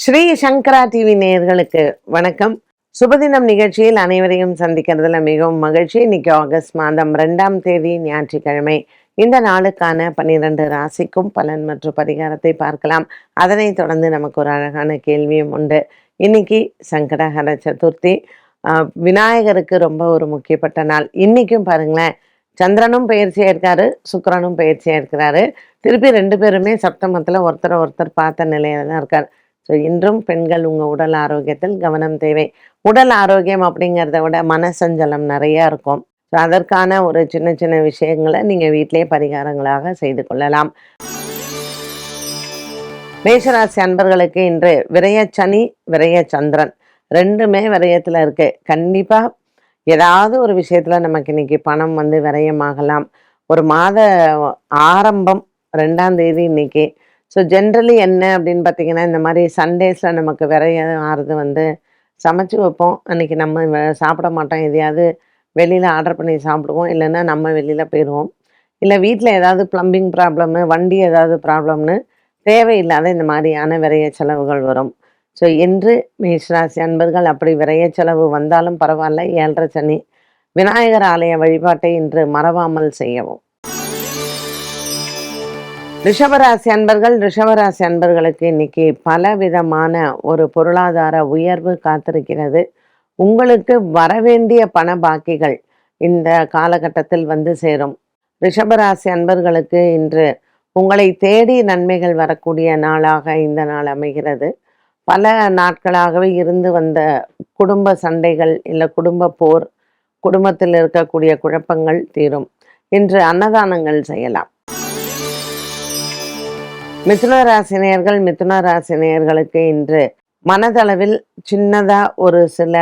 ஸ்ரீ சங்கரா TV நேயர்களுக்கு வணக்கம். சுபதினம் நிகழ்ச்சியில் அனைவரையும் சந்திக்கிறதுல மிகவும் மகிழ்ச்சி. இன்னைக்கு ஆகஸ்ட் மாதம் 2ஆம் தேதி ஞாயிற்றுக்கிழமை. இந்த நாளுக்கான 12 ராசிக்கும் பலன் மற்றும் பரிகாரத்தை பார்க்கலாம். அதனைத் தொடர்ந்து நமக்கு ஒரு அழகான கேள்வியும் உண்டு. இன்னைக்கு சங்கடஹர சதுர்த்தி. விநாயகருக்கு ரொம்ப ஒரு முக்கியப்பட்ட நாள். இன்னைக்கும் பாருங்களேன், சந்திரனும் பயிற்சியா இருக்காரு, சுக்கிரனும் பயிற்சியா இருக்கிறாரு. திருப்பி 2 பேருமே சப்தமத்துல ஒருத்தரை ஒருத்தர் பார்த்த நிலையில தான் இருக்காரு. ஸோ இன்றும் பெண்கள் உங்கள் உடல் ஆரோக்கியத்தில் கவனம் தேவை. உடல் ஆரோக்கியம் அப்படிங்கிறத விட மனசஞ்சலம் நிறையா இருக்கும். ஸோ அதற்கான ஒரு சின்ன சின்ன விஷயங்களை நீங்கள் வீட்டிலேயே பரிகாரங்களாக செய்து கொள்ளலாம். மேஷராசி அன்பர்களுக்கு இன்று விரய சனி, விரய சந்திரன் ரெண்டுமே விரயத்தில் இருக்கு. கண்டிப்பாக ஏதாவது ஒரு விஷயத்தில் நமக்கு இன்னைக்கு பணம் வந்து விரயமாகலாம். ஒரு மாத ஆரம்பம் 2ஆம் தேதி இன்னைக்கு. ஸோ ஜென்ரலி என்ன அப்படின்னு பார்த்தீங்கன்னா, இந்த மாதிரி சண்டேஸில் நமக்கு விரயம் ஆறுது வந்து சமைச்சு வைப்போம். அன்றைக்கி நம்ம சாப்பிட மாட்டோம். எதையாவது வெளியில் ஆர்டர் பண்ணி சாப்பிடுவோம். இல்லைன்னா நம்ம வெளியில் போயிடுவோம். இல்லை வீட்டில் ஏதாவது ப்ளம்பிங் ப்ராப்ளமு, வண்டி ஏதாவது ப்ராப்ளம்னு தேவையில்லாத இந்த மாதிரியான விரைய செலவுகள் வரும். ஸோ இன்று மேஷராசி அன்பர்கள் அப்படி விரைய செலவு வந்தாலும் பரவாயில்ல, 7:30 சனி. விநாயகர் ஆலய வழிபாட்டை இன்று மறவாமல் செய்யவும். ரிஷபராசி அன்பர்களுக்கு இன்னைக்கு பலவிதமான ஒரு பொருளாதார உயர்வு காத்திருக்கிறது. உங்களுக்கு வரவேண்டிய பண பாக்கிகள் இந்த காலகட்டத்தில் வந்து சேரும். ரிஷபராசி அன்பர்களுக்கு இன்று உங்களை தேடி நன்மைகள் வரக்கூடிய நாளாக இந்த நாள் அமைகிறது. பல நாட்களாகவே இருந்து வந்த குடும்ப சண்டைகள் இல்லை குடும்ப போர், குடும்பத்தில் இருக்கக்கூடிய குழப்பங்கள் தீரும். இன்று அன்னதானங்கள் செய்யலாம். மிதுன ராசினியர்களுக்கு இன்று மனதளவில் சின்னதா ஒரு சில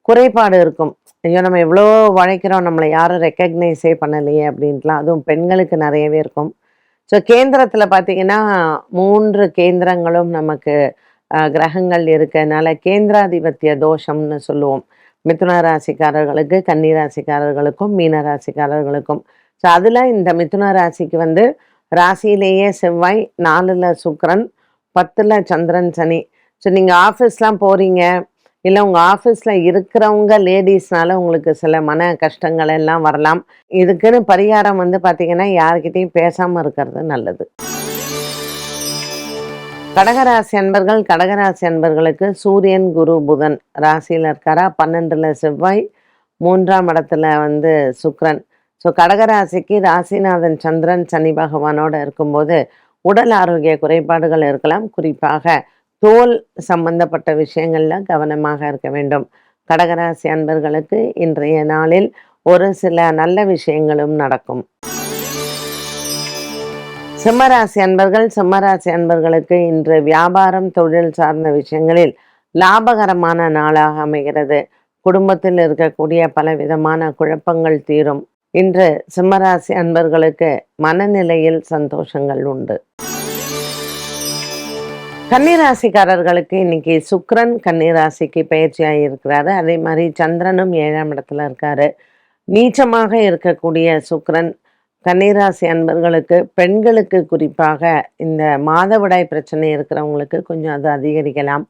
குறைபாடு இருக்கும். ஐயோ, நம்ம எவ்வளோ உழைக்கிறோம், நம்மளை யாரும் ரெக்கக்னைஸே பண்ணலையே அப்படின்ட்டுலாம். அதுவும் பெண்களுக்கு நிறையவே இருக்கும். ஸோ கேந்திரத்தில் பார்த்தீங்கன்னா 3 கேந்திரங்களும் நமக்கு கிரகங்கள் இருக்கனால கேந்திராதிபத்திய தோஷம்னு சொல்லுவோம். மிதுன ராசிக்காரர்களுக்கு, கன்னி ராசிக்காரர்களுக்கும், மீன ராசிக்காரர்களுக்கும். ஸோ அதில் இந்த மிதுன ராசிக்கு வந்து ராசியிலேயே செவ்வாய், 4ல் சுக்கிரன், 10ல் சந்திரன், சனி. ஸோ நீங்கள் ஆஃபீஸ்லாம் போகிறீங்க, இல்லை உங்கள் ஆஃபீஸில் இருக்கிறவங்க லேடிஸ்னால உங்களுக்கு சில மன கஷ்டங்கள் எல்லாம் வரலாம். இதுக்குன்னு பரிகாரம் வந்து பார்த்தீங்கன்னா யார்கிட்டையும் பேசாமல் இருக்கிறது நல்லது. கடகராசி அன்பர்களுக்கு சூரியன், குரு, புதன் ராசியில் இருக்காரா. 12ல் செவ்வாய், 3ஆம் இடத்துல வந்து சுக்கிரன். ஸோ கடகராசிக்கு ராசிநாதன் சந்திரன் சனி பகவானோடு இருக்கும்போது உடல் ஆரோக்கிய குறைபாடுகள் இருக்கலாம். குறிப்பாக தோல் சம்பந்தப்பட்ட விஷயங்கள்ல கவனமாக இருக்க வேண்டும். கடகராசி அன்பர்களுக்கு இன்றைய நாளில் ஒரு சில நல்ல விஷயங்களும் நடக்கும். சிம்மராசி அன்பர்களுக்கு இன்று வியாபாரம், தொழில் சார்ந்த விஷயங்களில் லாபகரமான நாளாக அமைகிறது. குடும்பத்தில் இருக்கக்கூடிய பலவிதமான குழப்பங்கள் தீரும். இன்று சிம்மராசி அன்பர்களுக்கு மனநிலையில் சந்தோஷங்கள் உண்டு. கன்னிராசிக்காரர்களுக்கு இன்னைக்கு சுக்கிரன் கன்னிராசிக்கு பயிற்சியாக இருக்கிறாரு. அதே மாதிரி சந்திரனும் 7ஆம் இடத்துல இருக்காரு. நீச்சமாக இருக்கக்கூடிய சுக்கிரன் கன்னிராசி அன்பர்களுக்கு, பெண்களுக்கு குறிப்பாக இந்த மாதவிடாய் பிரச்சனை இருக்கிறவங்களுக்கு கொஞ்சம் அது அதிகரிக்கலாம்.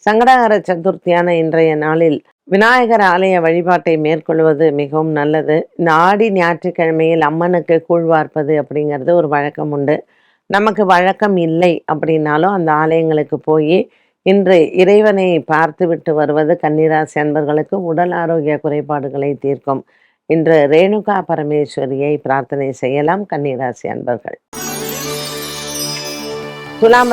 சங்கடஹர சதுர்த்தியான இன்றைய நாளில் விநாயகர் ஆலய வழிபாட்டை மேற்கொள்வது மிகவும் நல்லது. இந்த ஆடி ஞாயிற்றுக்கிழமையில் அம்மனுக்கு கூழ் வார்ப்பது அப்படிங்கிறது ஒரு வழக்கம் உண்டு. நமக்கு வழக்கம் இல்லை அப்படின்னாலும் அந்த ஆலயங்களுக்கு போய் இன்று இறைவனை பார்த்து விட்டு வருவது கன்னிராசி அன்பர்களுக்கு உடல் ஆரோக்கிய குறைபாடுகளை தீர்க்கும். இன்று ரேணுகா பரமேஸ்வரியை பிரார்த்தனை செய்யலாம் கன்னிராசி அன்பர்கள். துலாம்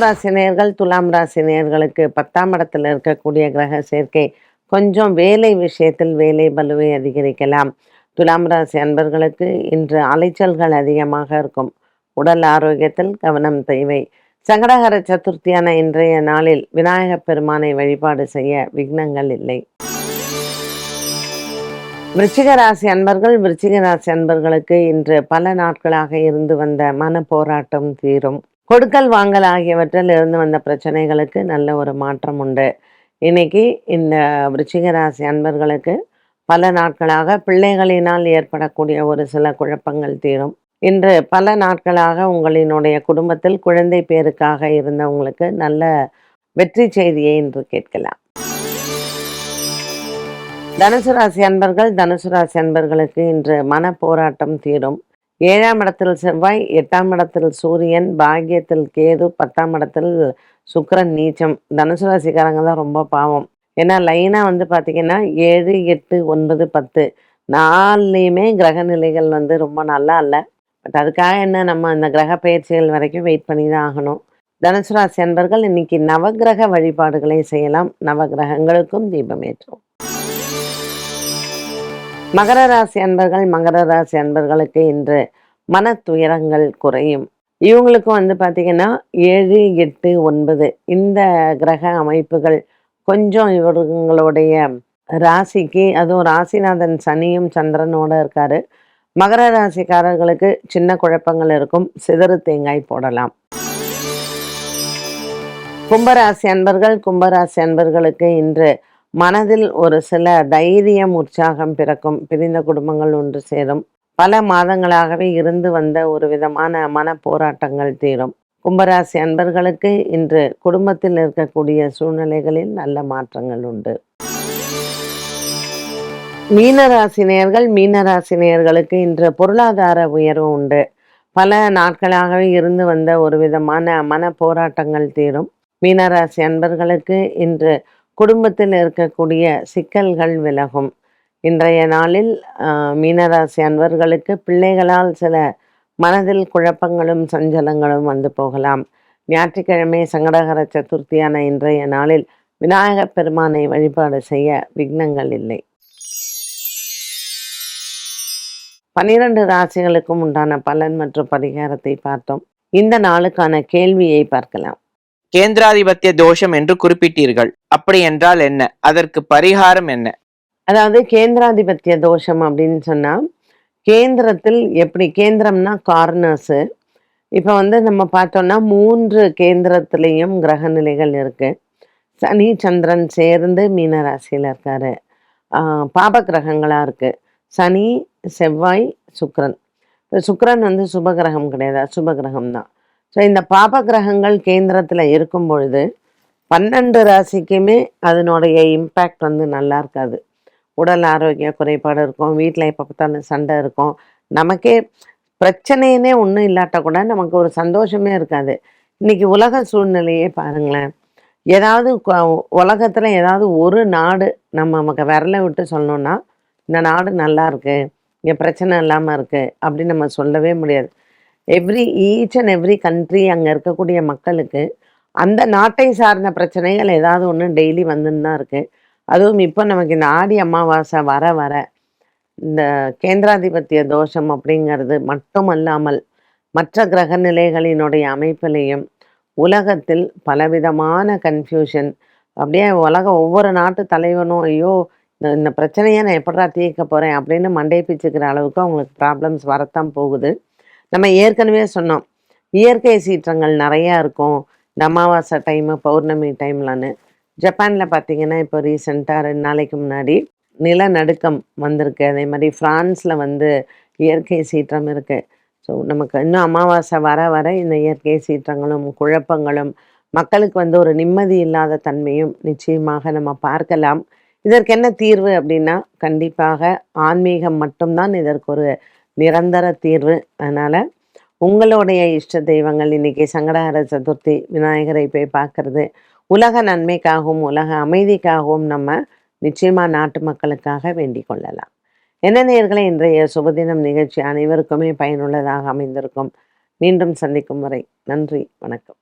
ராசி நேயர்களுக்கு 10ஆம் இடத்தில் இருக்கக்கூடிய கிரக சேர்க்கை கொஞ்சம் வேலை விஷயத்தில் வேலை பலுவை அதிகரிக்கலாம். துலாம் ராசி அன்பர்களுக்கு இன்று அலைச்சல்கள் அதிகமாக இருக்கும். உடல் ஆரோக்கியத்தில் கவனம் தேவை. சங்கடஹர சதுர்த்தியான இன்றைய நாளில் விநாயகப் பெருமானை வழிபாடு செய்ய விக்னங்கள் இல்லை. விருச்சிக ராசி அன்பர்களுக்கு இன்று பல நாட்களாக இருந்து வந்த மன போராட்டம் தீரும். கொடுக்கல் வாங்கல் ஆகியவற்றில் இருந்து வந்த பிரச்சனைகளுக்கு நல்ல ஒரு மாற்றம் உண்டு. இன்னைக்கு இந்த விருச்சிக ராசி அன்பர்களுக்கு பல நாட்களாக பிள்ளைகளினால் ஏற்படக்கூடிய ஒரு சில குழப்பங்கள் தீரும். இன்று பல நாட்களாக உங்களினுடைய குடும்பத்தில் குழந்தை பேருக்காக இருந்தவங்களுக்கு நல்ல வெற்றி செய்தியை இன்று கேட்கலாம். தனுசு ராசி அன்பர்கள், தனுசு ராசி அன்பர்களுக்கு இன்று மன போராட்டம் தீரும். 7ஆம் இடத்தில் செவ்வாய், 8ஆம் இடத்தில் சூரியன், பாக்கியத்தில் கேது, 10ஆம் இடத்தில் சுக்கிரன் நீச்சம். தனுசு ராசிக்காரங்க தான் ரொம்ப பாவம். ஏன்னா லைனா பார்த்தீங்கன்னா 7, 8, 9, 10 4லையுமே கிரக நிலைகள் ரொம்ப நல்லா இல்லை. பட் அதுக்காக என்ன, நம்ம அந்த கிரக பயிற்சிகள் வரைக்கும் வெயிட் பண்ணி தான் ஆகணும். தனுசு ராசி அன்பர்கள் இன்னைக்கு நவகிரக வழிபாடுகளை செய்யலாம். நவகிரகங்களுக்கும் தீபம் ஏற்றும். மகர ராசி அன்பர்கள், மகர ராசி அன்பர்களுக்கு இன்று மன துயரங்கள் குறையும். இவங்களுக்கும் பார்த்தீங்கன்னா 7, 8, 9 இந்த கிரக அமைப்புகள் கொஞ்சம் இவர்களுடைய ராசிக்கு, அதுவும் ராசிநாதன் சனியும் சந்திரனோட இருக்காரு. மகர ராசிக்காரர்களுக்கு சின்ன குழப்பங்கள் இருக்கும். சிதறு தேங்காய் போடலாம். கும்பராசி அன்பர்கள், கும்பராசி அன்பர்களுக்கு இன்று மனதில் ஒரு சில தைரியம், உற்சாகம் பிறக்கும். பிரிந்த குடும்பங்கள் ஒன்று சேரும். பல மாதங்களாகவே இருந்து வந்த ஒரு விதமான மன போராட்டங்கள் தீரும். கும்பராசி அன்பர்களுக்கு இன்று குடும்பத்தில் இருக்கக்கூடிய சூழ்நிலைகளில் நல்ல மாற்றங்கள் உண்டு. மீனராசினியர்கள், மீனராசினியர்களுக்கு இன்று பொருளாதார உயர்வு உண்டு. பல நாட்களாகவே இருந்து வந்த ஒரு விதமான மன போராட்டங்கள் தீரும். மீனராசி அன்பர்களுக்கு இன்று குடும்பத்தில் இருக்கக்கூடிய சிக்கல்கள் விலகும். இன்றைய நாளில் மீனராசி அன்பர்களுக்கு பிள்ளைகளால் சில மனதில் குழப்பங்களும் சஞ்சலங்களும் போகலாம். ஞாயிற்றுக்கிழமை சங்கடகர சதுர்த்தியான இன்றைய நாளில் விநாயகப் பெருமானை வழிபாடு செய்ய விக்னங்கள் இல்லை. 12 ராசிகளுக்கும் உண்டான பலன் மற்றும் பரிகாரத்தை பார்த்தோம். இந்த நாளுக்கான கேள்வியை பார்க்கலாம். கேந்திராதிபத்திய தோஷம் என்று குறிப்பிட்டீர்கள், அப்படி என்றால் என்ன? அதற்கு பரிகாரம் என்ன? அதாவது கேந்திராதிபத்திய தோஷம் அப்படின்னு சொன்னா, கேந்திரத்தில் எப்படி, கேந்திரம்னா கார்னர்ஸு. இப்போ நம்ம பார்த்தோம்னா 3 கேந்திரத்திலையும் கிரக நிலைகள் இருக்கு. சனி சந்திரன் சேர்ந்து மீன ராசியில் இருக்காரு. பாப கிரகங்களா இருக்கு. சனி, செவ்வாய், சுக்கிரன். இப்போ சுக்கிரன் சுபகிரகம் கிடையாது, அசுபகிரகம் தான். ஸோ இந்த பாப கிரகங்கள் கேந்திரத்தில் இருக்கும் பொழுது 12 ராசிக்குமே அதனுடைய இம்பேக்ட் நல்லா இருக்காது. உடல் ஆரோக்கிய குறைபாடு இருக்கும். வீட்டில் எப்போ பார்த்தாலும் சண்டை இருக்கும். நமக்கே பிரச்சனைன்னே ஒன்றும் இல்லாட்ட கூட நமக்கு ஒரு சந்தோஷமே இருக்காது. இன்னைக்கு உலக சூழ்நிலையே பாருங்களேன். ஏதாவது உலகத்தில் ஏதாவது ஒரு நாடு நமக்கு விரலை விட்டு சொல்லணும்னா இந்த நாடு நல்லா இருக்கு, இங்கே பிரச்சனை இல்லாமல் இருக்கு அப்படின்னு நம்ம சொல்லவே முடியாது. ஈச் அண்ட் எவ்ரி கண்ட்ரி அங்கே இருக்கக்கூடிய மக்களுக்கு அந்த நாட்டை சார்ந்த பிரச்சனைகள் ஏதாவது ஒன்று டெய்லி வந்துன்னு தான் இருக்குது. அதுவும் இப்போ நமக்கு இந்த ஆடி அமாவாசை வர வர இந்த கேந்திராதிபத்திய தோஷம் அப்படிங்கிறது மட்டுமல்லாமல் மற்ற கிரக நிலைகளினுடைய அமைப்பிலையும் உலகத்தில் பலவிதமான கன்ஃபியூஷன், அப்படியே ஒவ்வொரு நாட்டு தலைவனும் ஐயோ இந்த பிரச்சனையை நான் எப்படா தீர்க்க போகிறேன் அப்படின்னு மண்டை பிச்சுக்கிற அளவுக்கு அவங்களுக்கு ப்ராப்ளம்ஸ் வரத்தான் போகுது. நம்ம ஏற்கனவே சொன்னோம், இயற்கை சீற்றங்கள் நிறையா இருக்கும் இந்த அமாவாசை டைமு, பௌர்ணமி டைம்லான்னு. ஜப்பானில் பார்த்திங்கன்னா இப்போ ரீசெண்டாக 2 நாளைக்கு முன்னாடி நிலநடுக்கம் வந்திருக்கு. அதே மாதிரி ஃப்ரான்ஸில் இயற்கை சீற்றம் இருக்குது. ஸோ நமக்கு இன்னும் அமாவாசை வர வர இந்த இயற்கை சீற்றங்களும் குழப்பங்களும் மக்களுக்கு ஒரு நிம்மதி இல்லாத தன்மையும் நிச்சயமாக நம்ம பார்க்கலாம். இதற்கு என்ன தீர்வு அப்படின்னா, கண்டிப்பாக ஆன்மீகம் மட்டும்தான் இதற்கு ஒரு நிரந்தர தீர்வு. அதனால் உங்களுடைய இஷ்ட தெய்வங்கள் இன்னைக்கு சங்கடஹர சதுர்த்தி விநாயகரை போய் பார்க்கறது உலக நன்மைக்காகவும் உலக அமைதிக்காகவும் நம்ம நிச்சயமாக நாட்டு மக்களுக்காக வேண்டிக் கொள்ளலாம். என்ன நேயர்களே, இன்றைய சுபதினம் நிகழ்ச்சி அனைவருக்குமே பயனுள்ளதாக அமைந்திருக்கும். மீண்டும் சந்திக்கும் வரை நன்றி, வணக்கம்.